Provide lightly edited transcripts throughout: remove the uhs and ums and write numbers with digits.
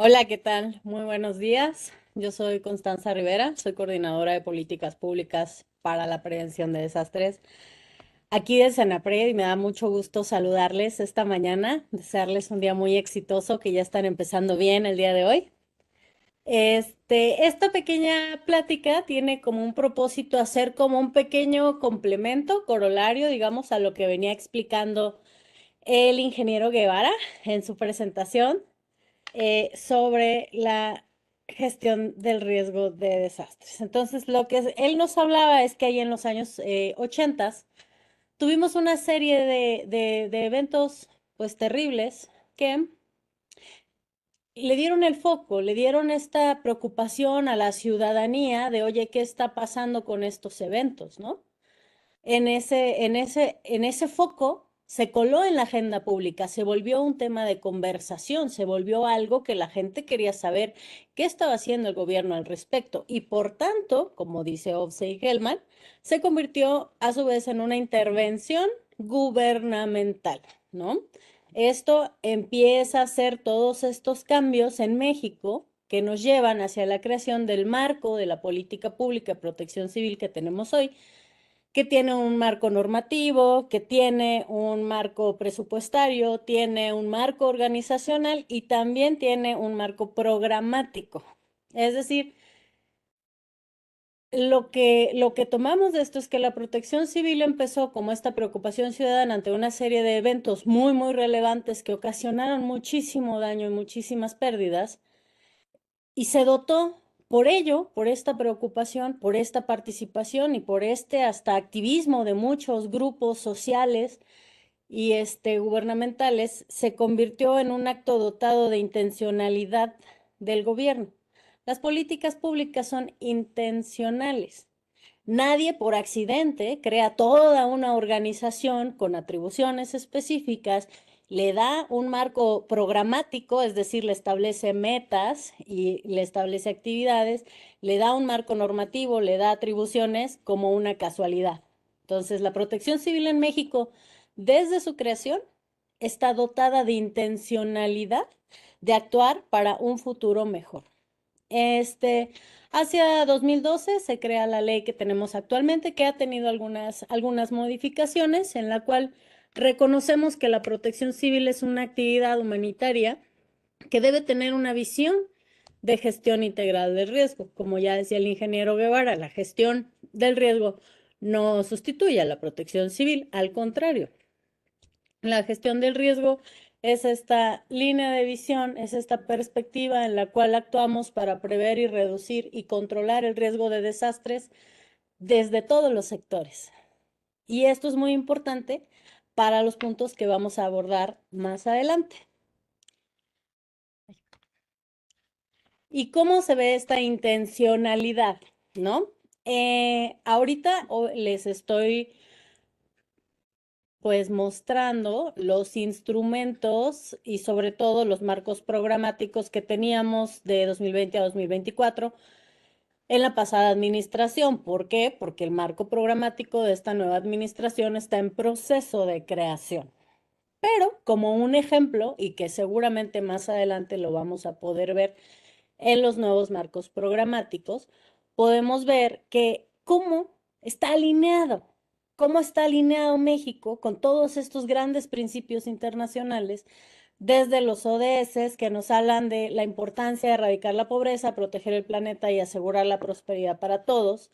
Hola, ¿qué tal? Muy buenos días. Yo soy Constanza Rivera, soy coordinadora de políticas públicas para la prevención de desastres aquí de Senapred y me da mucho gusto saludarles esta mañana, desearles un día muy exitoso, que ya están empezando bien el día de hoy. Esta pequeña plática tiene como un propósito hacer como un pequeño complemento, corolario, digamos, a lo que venía explicando el ingeniero Guevara en su presentación sobre la gestión del riesgo de desastres. Entonces, lo que él nos hablaba es que ahí en los años 80 tuvimos una serie de eventos pues terribles que le dieron el foco, le dieron esta preocupación a la ciudadanía de, oye, ¿qué está pasando con estos eventos, no? En ese foco se coló en la agenda pública, se volvió un tema de conversación, se volvió algo que la gente quería saber qué estaba haciendo el gobierno al respecto y por tanto, como dice Ovsey Hellman, se convirtió a su vez en una intervención gubernamental, ¿no? Esto empieza a hacer todos estos cambios en México que nos llevan hacia la creación del marco de la política pública de protección civil que tenemos hoy, que tiene un marco normativo, que tiene un marco presupuestario, tiene un marco organizacional y también tiene un marco programático. Es decir, lo que tomamos de esto es que la protección civil empezó como esta preocupación ciudadana ante una serie de eventos muy, muy relevantes que ocasionaron muchísimo daño y muchísimas pérdidas, y se dotó por ello, por esta preocupación, por esta participación y por este hasta activismo de muchos grupos sociales y gubernamentales, se convirtió en un acto dotado de intencionalidad del gobierno. Las políticas públicas son intencionales. Nadie por accidente crea toda una organización con atribuciones específicas, le da un marco programático, es decir, le establece metas y le establece actividades, le da un marco normativo, le da atribuciones como una casualidad. Entonces, la Protección Civil en México, desde su creación, está dotada de intencionalidad de actuar para un futuro mejor. Hacia 2012 se crea la ley que tenemos actualmente, que ha tenido algunas modificaciones, en la cual reconocemos que la protección civil es una actividad humanitaria que debe tener una visión de gestión integral del riesgo. Como ya decía el ingeniero Guevara, la gestión del riesgo no sustituye a la protección civil, al contrario. La gestión del riesgo es esta línea de visión, es esta perspectiva en la cual actuamos para prever y reducir y controlar el riesgo de desastres desde todos los sectores. Y esto es muy importante para los puntos que vamos a abordar más adelante. ¿Y cómo se ve esta intencionalidad? ¿No? Ahorita les estoy pues mostrando los instrumentos y sobre todo los marcos programáticos que teníamos de 2020 a 2024 en la pasada administración. ¿Por qué? Porque el marco programático de esta nueva administración está en proceso de creación. Pero como un ejemplo, y que seguramente más adelante lo vamos a poder ver en los nuevos marcos programáticos, podemos ver que cómo está alineado México con todos estos grandes principios internacionales desde los ODS que nos hablan de la importancia de erradicar la pobreza, proteger el planeta y asegurar la prosperidad para todos.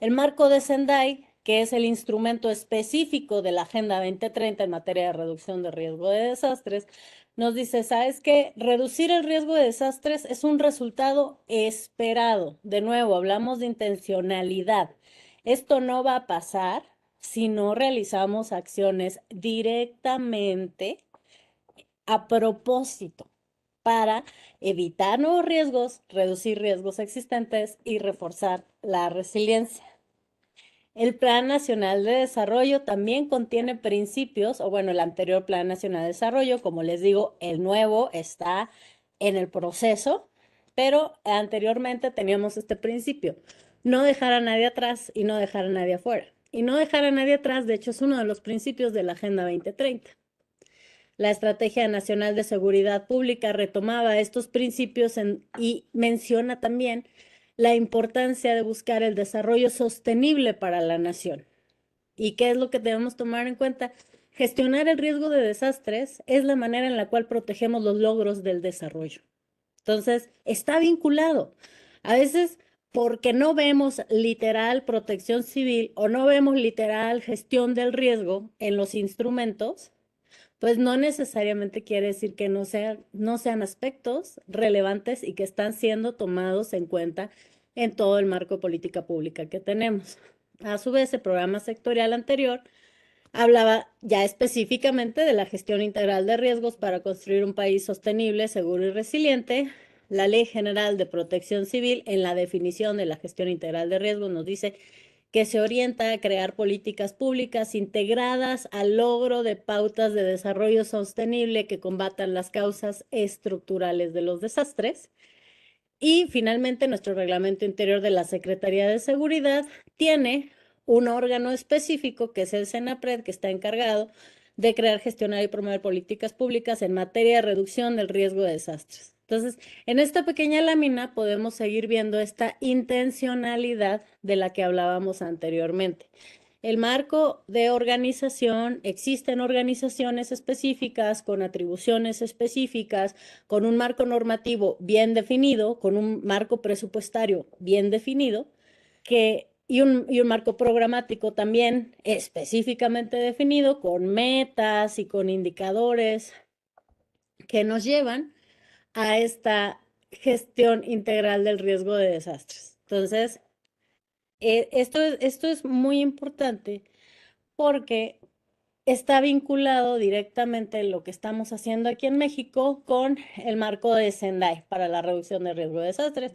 El marco de Sendai, que es el instrumento específico de la Agenda 2030 en materia de reducción de riesgo de desastres, nos dice, ¿sabes qué? Reducir el riesgo de desastres es un resultado esperado. De nuevo, hablamos de intencionalidad. Esto no va a pasar si no realizamos acciones directamente a propósito para evitar nuevos riesgos, reducir riesgos existentes y reforzar la resiliencia. El Plan Nacional de Desarrollo también contiene principios, o bueno, el anterior Plan Nacional de Desarrollo, como les digo, el nuevo está en el proceso, pero anteriormente teníamos este principio, no dejar a nadie atrás y no dejar a nadie afuera. Y no dejar a nadie atrás, de hecho, es uno de los principios de la Agenda 2030. La Estrategia Nacional de Seguridad Pública retomaba estos principios y menciona también la importancia de buscar el desarrollo sostenible para la nación. ¿Y qué es lo que debemos tomar en cuenta? Gestionar el riesgo de desastres es la manera en la cual protegemos los logros del desarrollo. Entonces, está vinculado. A veces, porque no vemos literal protección civil o no vemos literal gestión del riesgo en los instrumentos, pues no necesariamente quiere decir que no sean aspectos relevantes y que están siendo tomados en cuenta en todo el marco de política pública que tenemos. A su vez, el programa sectorial anterior hablaba ya específicamente de la gestión integral de riesgos para construir un país sostenible, seguro y resiliente. La Ley General de Protección Civil, en la definición de la gestión integral de riesgos, nos dice que se orienta a crear políticas públicas integradas al logro de pautas de desarrollo sostenible que combatan las causas estructurales de los desastres. Y finalmente, nuestro reglamento interior de la Secretaría de Seguridad tiene un órgano específico, que es el SENAPRED, que está encargado de crear, gestionar y promover políticas públicas en materia de reducción del riesgo de desastres. Entonces, en esta pequeña lámina podemos seguir viendo esta intencionalidad de la que hablábamos anteriormente. El marco de organización, existen organizaciones específicas con atribuciones específicas, con un marco normativo bien definido, con un marco presupuestario bien definido, y un marco programático también específicamente definido, con metas y con indicadores que nos llevan a esta gestión integral del riesgo de desastres. Entonces, esto es muy importante porque está vinculado directamente lo que estamos haciendo aquí en México con el marco de Sendai para la reducción de riesgo de desastres.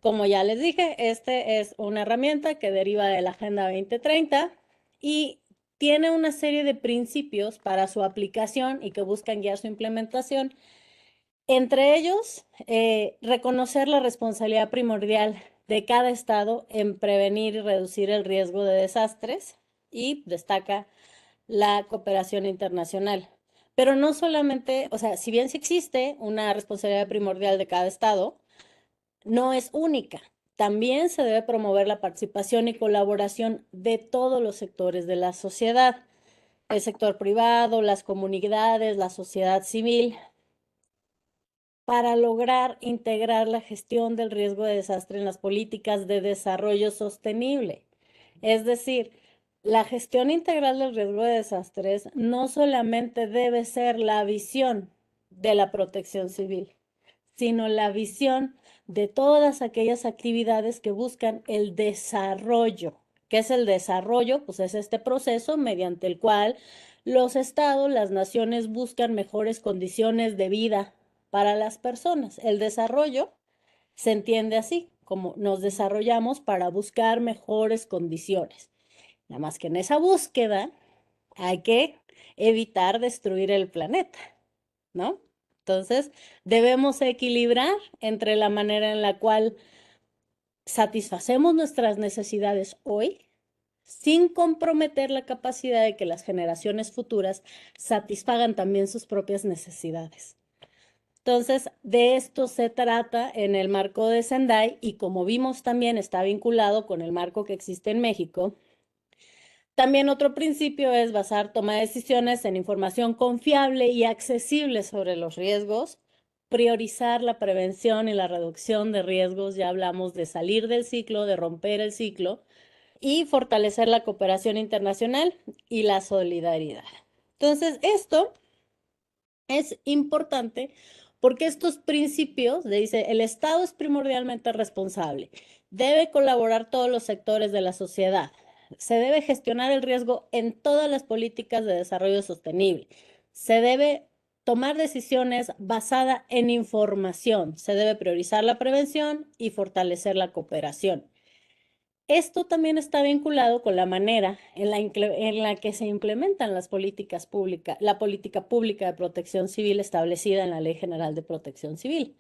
Como ya les dije, este es una herramienta que deriva de la Agenda 2030 y tiene una serie de principios para su aplicación y que buscan guiar su implementación. Entre ellos, reconocer la responsabilidad primordial de cada estado en prevenir y reducir el riesgo de desastres, y destaca la cooperación internacional. Pero no solamente, o sea, si bien sí existe una responsabilidad primordial de cada estado, no es única. También se debe promover la participación y colaboración de todos los sectores de la sociedad, el sector privado, las comunidades, la sociedad civil, para lograr integrar la gestión del riesgo de desastre en las políticas de desarrollo sostenible. Es decir, la gestión integral del riesgo de desastres no solamente debe ser la visión de la protección civil, sino la visión de todas aquellas actividades que buscan el desarrollo. ¿Qué es el desarrollo? Pues es este proceso mediante el cual los estados, las naciones buscan mejores condiciones de vida para las personas. El desarrollo se entiende así, como nos desarrollamos para buscar mejores condiciones. Nada más que en esa búsqueda hay que evitar destruir el planeta, ¿no? Entonces, debemos equilibrar entre la manera en la cual satisfacemos nuestras necesidades hoy, sin comprometer la capacidad de que las generaciones futuras satisfagan también sus propias necesidades. Entonces, de esto se trata en el marco de Sendai, y como vimos también está vinculado con el marco que existe en México También otro principio es basar toma de decisiones en información confiable y accesible sobre los riesgos, priorizar la prevención y la reducción de riesgos, ya hablamos de salir del ciclo, de romper el ciclo, y fortalecer la cooperación internacional y la solidaridad. Entonces, esto es importante porque estos principios, dice, el Estado es primordialmente responsable, debe colaborar todos los sectores de la sociedad, se debe gestionar el riesgo en todas las políticas de desarrollo sostenible, se debe tomar decisiones basadas en información, se debe priorizar la prevención y fortalecer la cooperación. Esto también está vinculado con la manera en la que se implementan las políticas públicas, la política pública de protección civil establecida en la Ley General de Protección Civil.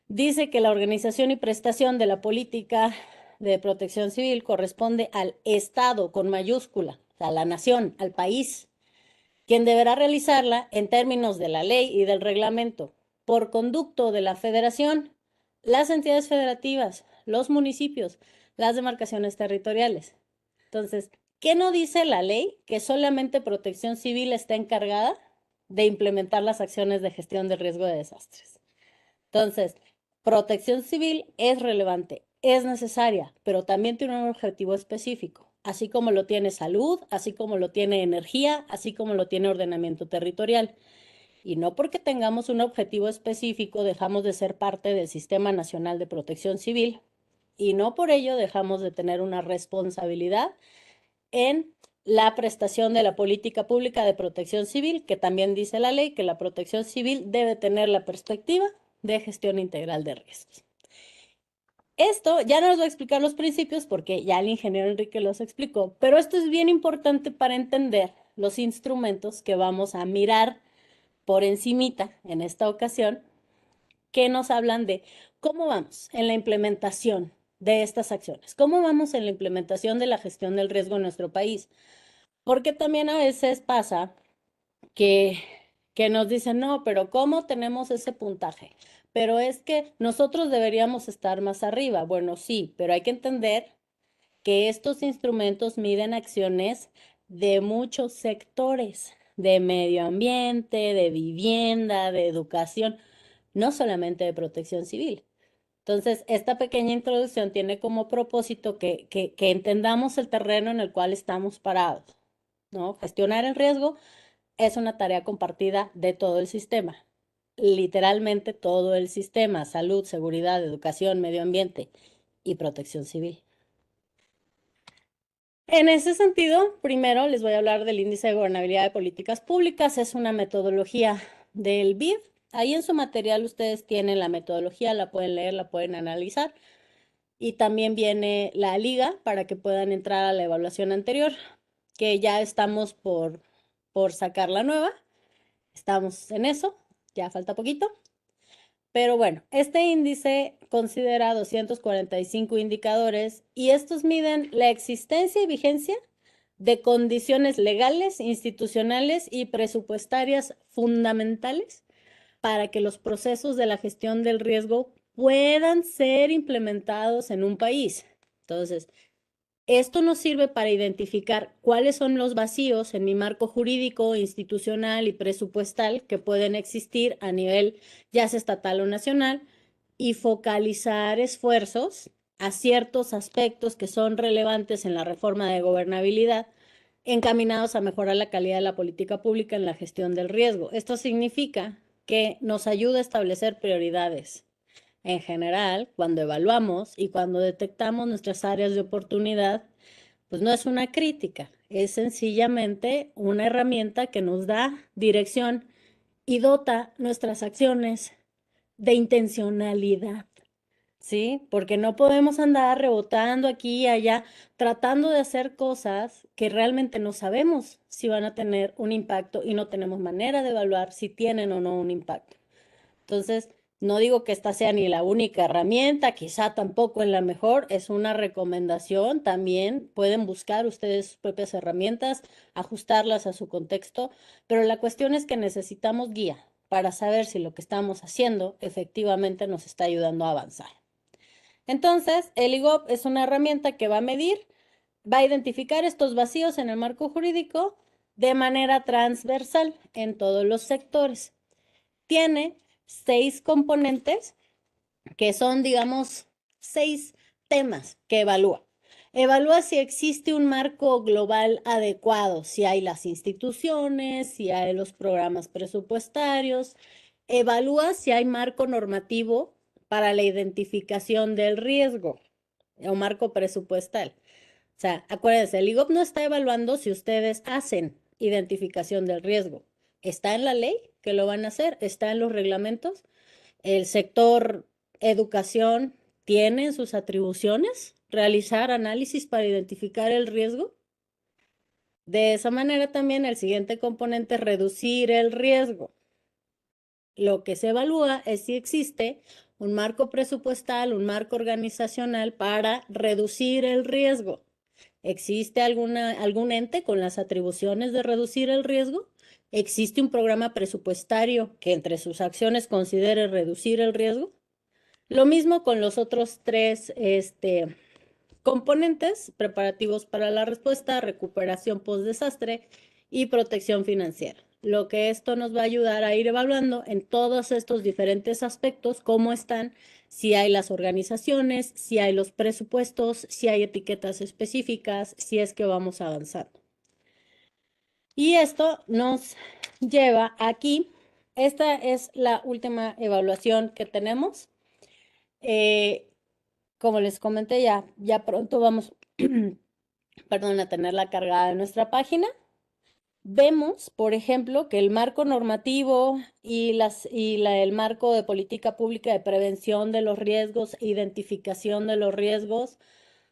Dice que la organización y prestación de la política de protección civil corresponde al Estado con mayúscula, a la nación, al país, quien deberá realizarla en términos de la ley y del reglamento, por conducto de la Federación, las entidades federativas, los municipios, las demarcaciones territoriales. Entonces, ¿qué no dice la ley? Que solamente Protección Civil está encargada de implementar las acciones de gestión del riesgo de desastres. Entonces, Protección Civil es relevante, es necesaria, pero también tiene un objetivo específico, así como lo tiene salud, así como lo tiene energía, así como lo tiene ordenamiento territorial. Y no porque tengamos un objetivo específico dejamos de ser parte del Sistema Nacional de Protección Civil y no por ello dejamos de tener una responsabilidad en la prestación de la política pública de protección civil, que también dice la ley que la protección civil debe tener la perspectiva de gestión integral de riesgos. Esto ya no les voy a explicar los principios porque ya el ingeniero Enrique los explicó, pero esto es bien importante para entender los instrumentos que vamos a mirar por encimita en esta ocasión, que nos hablan de cómo vamos en la implementación de estas acciones, cómo vamos en la implementación de la gestión del riesgo en nuestro país, porque también a veces pasa que, que nos dicen, no, pero ¿cómo tenemos ese puntaje? Pero es que nosotros deberíamos estar más arriba. Bueno, sí, pero hay que entender que estos instrumentos miden acciones de muchos sectores, de medio ambiente, de vivienda, de educación, no solamente de protección civil. Entonces, esta pequeña introducción tiene como propósito que entendamos el terreno en el cual estamos parados, ¿no? Gestionar el riesgo es una tarea compartida de todo el sistema, literalmente todo el sistema, salud, seguridad, educación, medio ambiente y protección civil. En ese sentido, primero les voy a hablar del índice de gobernabilidad de políticas públicas. Es una metodología del BID. Ahí en su material ustedes tienen la metodología, la pueden leer, la pueden analizar. Y también viene la liga para que puedan entrar a la evaluación anterior, que ya estamos por sacar la nueva. Estamos en eso, ya falta poquito. Pero bueno, este índice considera 245 indicadores y estos miden la existencia y vigencia de condiciones legales, institucionales y presupuestarias fundamentales para que los procesos de la gestión del riesgo puedan ser implementados en un país. Entonces, esto nos sirve para identificar cuáles son los vacíos en mi marco jurídico, institucional y presupuestal que pueden existir a nivel ya sea estatal o nacional y focalizar esfuerzos a ciertos aspectos que son relevantes en la reforma de gobernabilidad encaminados a mejorar la calidad de la política pública en la gestión del riesgo. Esto significa que nos ayuda a establecer prioridades en general, cuando evaluamos y cuando detectamos nuestras áreas de oportunidad, pues no es una crítica, es sencillamente una herramienta que nos da dirección y dota nuestras acciones de intencionalidad, ¿sí? Porque no podemos andar rebotando aquí y allá tratando de hacer cosas que realmente no sabemos si van a tener un impacto y no tenemos manera de evaluar si tienen o no un impacto. Entonces, no digo que esta sea ni la única herramienta, quizá tampoco es la mejor, es una recomendación, también pueden buscar ustedes sus propias herramientas, ajustarlas a su contexto, pero la cuestión es que necesitamos guía para saber si lo que estamos haciendo efectivamente nos está ayudando a avanzar. Entonces, el IGOP es una herramienta que va a medir va a identificar estos vacíos en el marco jurídico de manera transversal en todos los sectores. Tiene 6 componentes que son, digamos, 6 temas que evalúa. Evalúa si existe un marco global adecuado, si hay las instituciones, si hay los programas presupuestarios. Evalúa si hay marco normativo para la identificación del riesgo o marco presupuestal. O sea, acuérdense, el IGOP no está evaluando si ustedes hacen identificación del riesgo. Está en la ley que lo van a hacer, está en los reglamentos. El sector educación tiene en sus atribuciones realizar análisis para identificar el riesgo. De esa manera también el siguiente componente es reducir el riesgo. Lo que se evalúa es si existe un marco presupuestal, un marco organizacional para reducir el riesgo. ¿Existe algún ente con las atribuciones de reducir el riesgo? ¿Existe un programa presupuestario que entre sus acciones considere reducir el riesgo? Lo mismo con los otros 3 componentes: preparativos para la respuesta, recuperación post-desastre y protección financiera. Lo que esto nos va a ayudar a ir evaluando en todos estos diferentes aspectos cómo están, si hay las organizaciones, si hay los presupuestos, si hay etiquetas específicas, si es que vamos avanzando. Y esto nos lleva aquí. Esta es la última evaluación que tenemos. Como les comenté, ya pronto vamos, perdón, a tenerla cargada en nuestra página. Vemos, por ejemplo, que el marco normativo y el marco de política pública de prevención de los riesgos, identificación de los riesgos,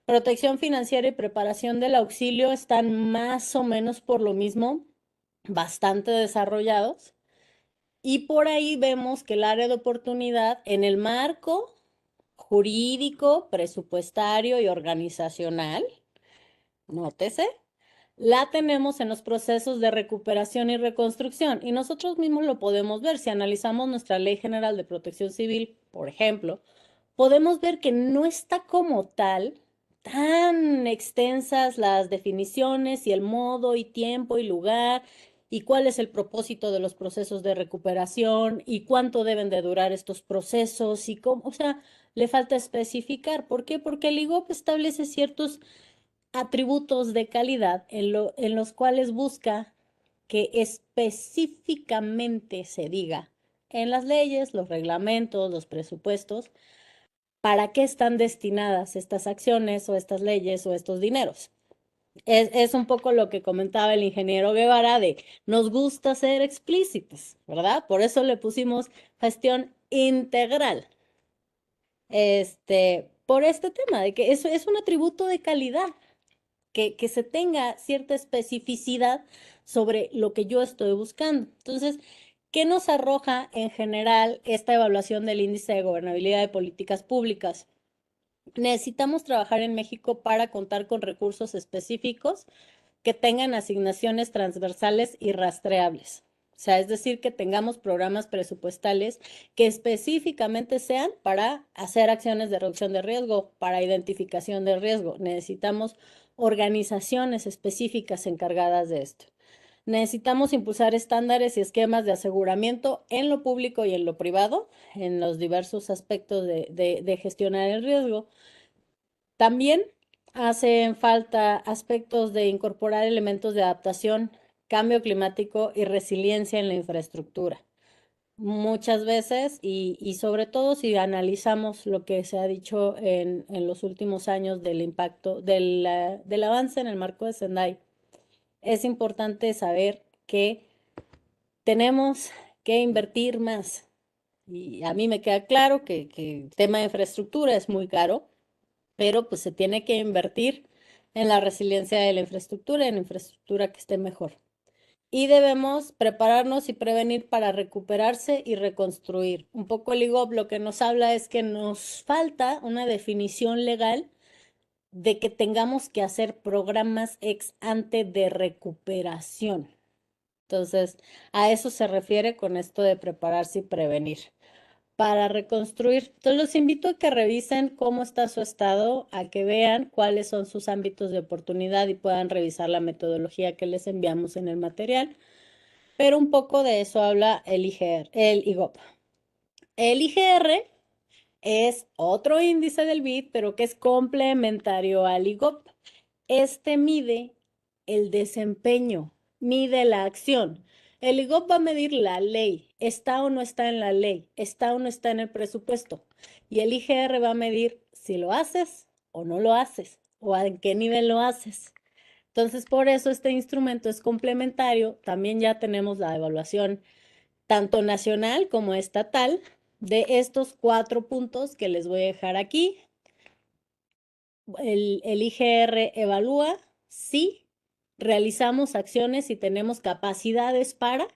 protección financiera y preparación del auxilio están más o menos por lo mismo, bastante desarrollados. Y por ahí vemos que el área de oportunidad en el marco jurídico, presupuestario y organizacional, nótese, la tenemos en los procesos de recuperación y reconstrucción, y nosotros mismos lo podemos ver. Si analizamos nuestra Ley General de Protección Civil, por ejemplo, podemos ver que no está como tal tan extensas las definiciones y el modo y tiempo y lugar y cuál es el propósito de los procesos de recuperación y cuánto deben de durar estos procesos y cómo, o sea, le falta especificar. ¿Por qué? Porque el IGOP establece ciertos atributos de calidad en los cuales busca que específicamente se diga en las leyes, los reglamentos, los presupuestos, para qué están destinadas estas acciones o estas leyes o estos dineros. Es un poco lo que comentaba el ingeniero Guevara de nos gusta ser explícitos, ¿verdad? Por eso le pusimos gestión integral. Por este tema de que eso es un atributo de calidad, que se tenga cierta especificidad sobre lo que yo estoy buscando. Entonces, ¿qué nos arroja en general esta evaluación del índice de gobernabilidad de políticas públicas? Necesitamos trabajar en México para contar con recursos específicos que tengan asignaciones transversales y rastreables. O sea, es decir, que tengamos programas presupuestales que específicamente sean para hacer acciones de reducción de riesgo, para identificación de riesgo. Necesitamos organizaciones específicas encargadas de esto. Necesitamos impulsar estándares y esquemas de aseguramiento en lo público y en lo privado, en los diversos aspectos de gestionar el riesgo. También hacen falta aspectos de incorporar elementos de adaptación, cambio climático y resiliencia en la infraestructura. Muchas veces, y sobre todo si analizamos lo que se ha dicho en los últimos años del impacto, del avance en el marco de Sendai, es importante saber que tenemos que invertir más. Y a mí me queda claro que el tema de infraestructura es muy caro, pero pues se tiene que invertir en la resiliencia de la infraestructura, en infraestructura que esté mejor. Y debemos prepararnos y prevenir para recuperarse y reconstruir. Un poco el IGOP lo que nos habla es que nos falta una definición legal de que tengamos que hacer programas ex ante de recuperación. Entonces, a eso se refiere con esto de prepararse y prevenir. para reconstruir. Entonces los invito a que revisen cómo está su estado, a que vean cuáles son sus ámbitos de oportunidad y puedan revisar la metodología que les enviamos en el material. Pero un poco de eso habla el IGR, el IGOP. El IGR es otro índice del BID, pero que es complementario al IGOP. Este mide el desempeño, mide la acción. El IGOP va a medir la ley, está o no está en la ley, está o no está en el presupuesto. Y el IGR va a medir si lo haces o no lo haces, o en qué nivel lo haces. Entonces, por eso este instrumento es complementario. También ya tenemos la evaluación tanto nacional como estatal de estos 4 puntos que les voy a dejar aquí. El IGR evalúa si realizamos acciones y tenemos capacidades para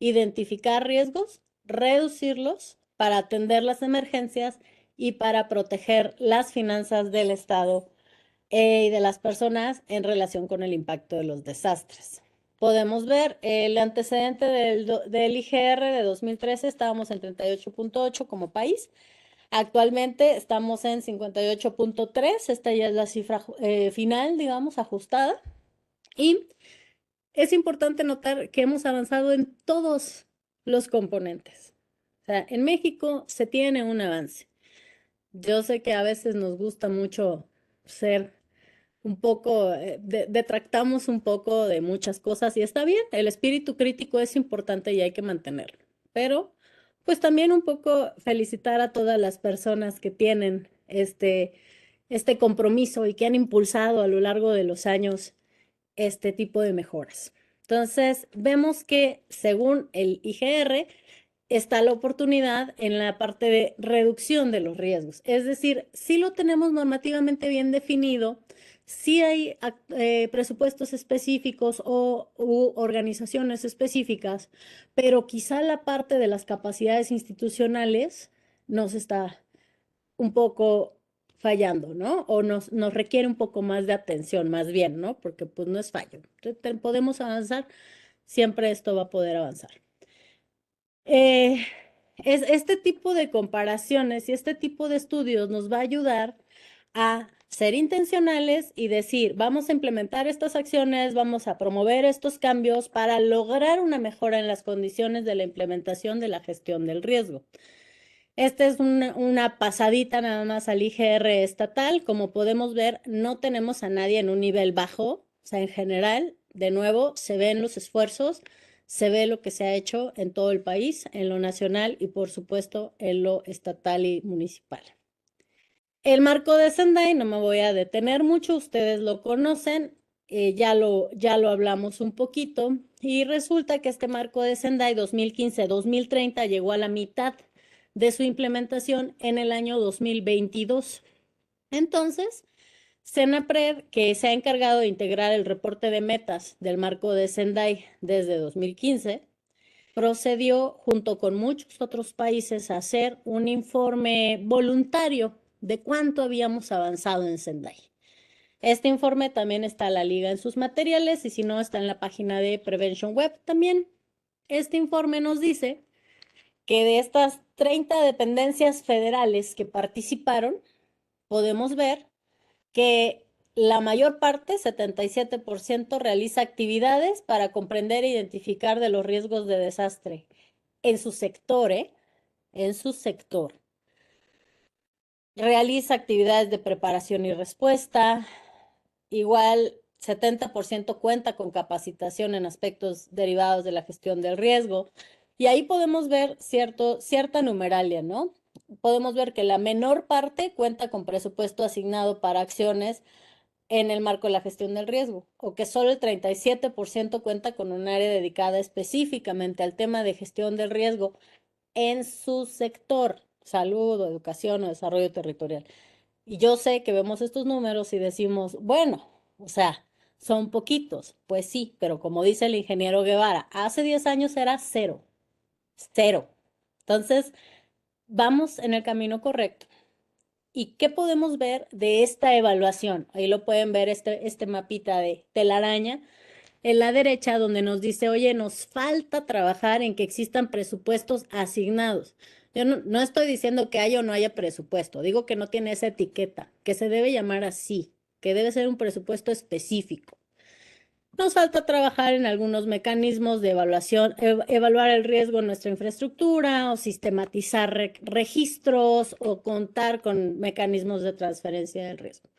identificar riesgos, reducirlos, para atender las emergencias y para proteger las finanzas del Estado y de las personas en relación con el impacto de los desastres. Podemos ver el antecedente del IGR de 2013, estábamos en 38.8 como país. Actualmente estamos en 58.3, esta ya es la cifra final, digamos, ajustada. Y es importante notar que hemos avanzado en todos los componentes. O sea, en México se tiene un avance. Yo sé que a veces nos gusta mucho ser un poco, detractamos un poco de muchas cosas y está bien, el espíritu crítico es importante y hay que mantenerlo, pero pues también un poco felicitar a todas las personas que tienen este compromiso y que han impulsado a lo largo de los años este tipo de mejoras. Entonces, vemos que según el IGR, está la oportunidad en la parte de reducción de los riesgos. Es decir, si lo tenemos normativamente bien definido, si hay presupuestos específicos u organizaciones específicas, pero quizá la parte de las capacidades institucionales nos está un poco fallando, ¿no? O nos requiere un poco más de atención, más bien, ¿no? Porque pues no es fallo. Podemos avanzar, siempre esto va a poder avanzar. Este tipo de comparaciones y este tipo de estudios nos va a ayudar a ser intencionales y decir, vamos a implementar estas acciones, vamos a promover estos cambios para lograr una mejora en las condiciones de la implementación de la gestión del riesgo. Esta es una pasadita nada más al IGR estatal. Como podemos ver, no tenemos a nadie en un nivel bajo. O sea, en general, de nuevo, se ven los esfuerzos, se ve lo que se ha hecho en todo el país, en lo nacional y, por supuesto, en lo estatal y municipal. El marco de Sendai, no me voy a detener mucho, ustedes lo conocen, ya lo hablamos un poquito, y resulta que este marco de Sendai 2015-2030 llegó a la mitad de su implementación en el año 2022. Entonces, Senapred, que se ha encargado de integrar el reporte de metas del marco de Sendai desde 2015, procedió junto con muchos otros países a hacer un informe voluntario de cuánto habíamos avanzado en Sendai. Este informe también está a la liga en sus materiales y si no está en la página de Prevention Web también. Este informe nos dice que de estas 30 dependencias federales que participaron, podemos ver que la mayor parte, 77%, realiza actividades para comprender e identificar de los riesgos de desastre en su sector, en su sector. Realiza actividades de preparación y respuesta. Igual, 70% cuenta con capacitación en aspectos derivados de la gestión del riesgo. Y ahí podemos ver cierta numeralia, ¿no? Podemos ver que la menor parte cuenta con presupuesto asignado para acciones en el marco de la gestión del riesgo, o que solo el 37% cuenta con un área dedicada específicamente al tema de gestión del riesgo en su sector, salud, o educación o desarrollo territorial. Y yo sé que vemos estos números y decimos, bueno, o sea, son poquitos. Pues sí, pero como dice el ingeniero Guevara, hace 10 años era cero, cero. Entonces, vamos en el camino correcto. ¿Y qué podemos ver de esta evaluación? Ahí lo pueden ver, este mapita de telaraña en la derecha, donde nos dice, oye, nos falta trabajar en que existan presupuestos asignados. Yo no estoy diciendo que haya o no haya presupuesto, digo que no tiene esa etiqueta, que se debe llamar así, que debe ser un presupuesto específico. Nos falta trabajar en algunos mecanismos de evaluación, evaluar el riesgo en nuestra infraestructura o sistematizar registros o contar con mecanismos de transferencia del riesgo.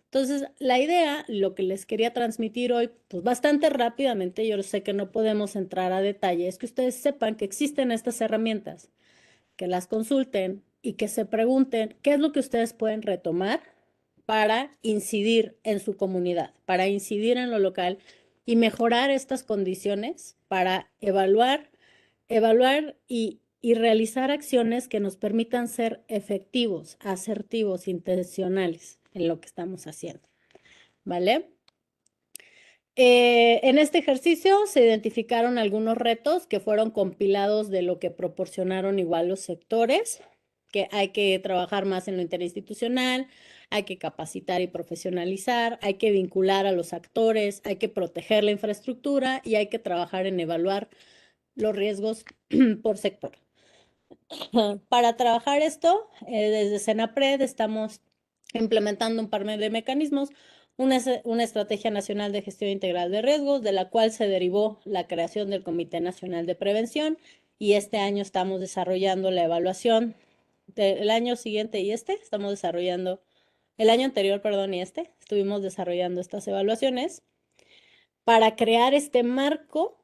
Entonces, la idea, lo que les quería transmitir hoy, pues bastante rápidamente, yo sé que no podemos entrar a detalle, es que ustedes sepan que existen estas herramientas, que las consulten y que se pregunten qué es lo que ustedes pueden retomar para incidir en su comunidad, para incidir en lo local y mejorar estas condiciones para evaluar y realizar acciones que nos permitan ser efectivos, asertivos, intencionales en lo que estamos haciendo. ¿Vale? En este ejercicio se identificaron algunos retos que fueron compilados de lo que proporcionaron igual los sectores, que hay que trabajar más en lo interinstitucional, hay que capacitar y profesionalizar, hay que vincular a los actores, hay que proteger la infraestructura y hay que trabajar en evaluar los riesgos por sector. Para trabajar esto, desde Senapred estamos implementando un par de mecanismos, una estrategia nacional de gestión integral de riesgos, de la cual se derivó la creación del Comité Nacional de Prevención, y este año estamos desarrollando la evaluación del año siguiente y estamos desarrollando, el año anterior, perdón, y estuvimos desarrollando estas evaluaciones para crear este marco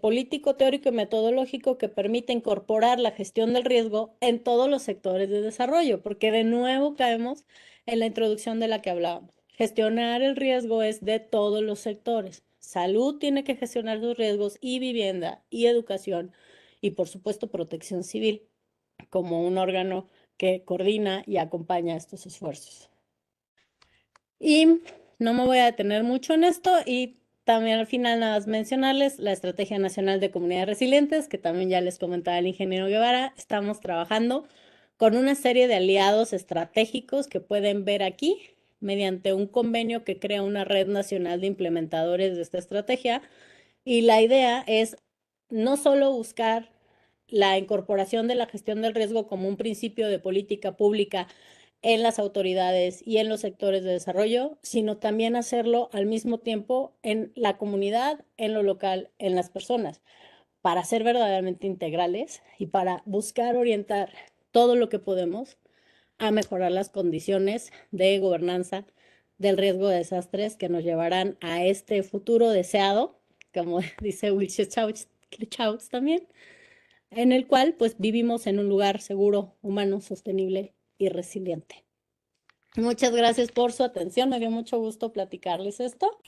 político, teórico y metodológico que permite incorporar la gestión del riesgo en todos los sectores de desarrollo, porque de nuevo caemos en la introducción de la que hablábamos. Gestionar el riesgo es de todos los sectores. Salud tiene que gestionar sus riesgos y vivienda y educación y por supuesto protección civil como un órgano que coordina y acompaña estos esfuerzos. Y no me voy a detener mucho en esto y también al final nada más mencionarles la Estrategia Nacional de Comunidades Resilientes, que también ya les comentaba el ingeniero Guevara. Estamos trabajando con una serie de aliados estratégicos que pueden ver aquí mediante un convenio que crea una red nacional de implementadores de esta estrategia. Y la idea es no solo buscar la incorporación de la gestión del riesgo como un principio de política pública en las autoridades y en los sectores de desarrollo, sino también hacerlo al mismo tiempo en la comunidad, en lo local, en las personas, para ser verdaderamente integrales y para buscar orientar todo lo que podemos a mejorar las condiciones de gobernanza del riesgo de desastres que nos llevarán a este futuro deseado, como dice Wilshire Chautz también, en el cual pues vivimos en un lugar seguro, humano, sostenible y resiliente. Muchas gracias por su atención, me dio mucho gusto platicarles esto.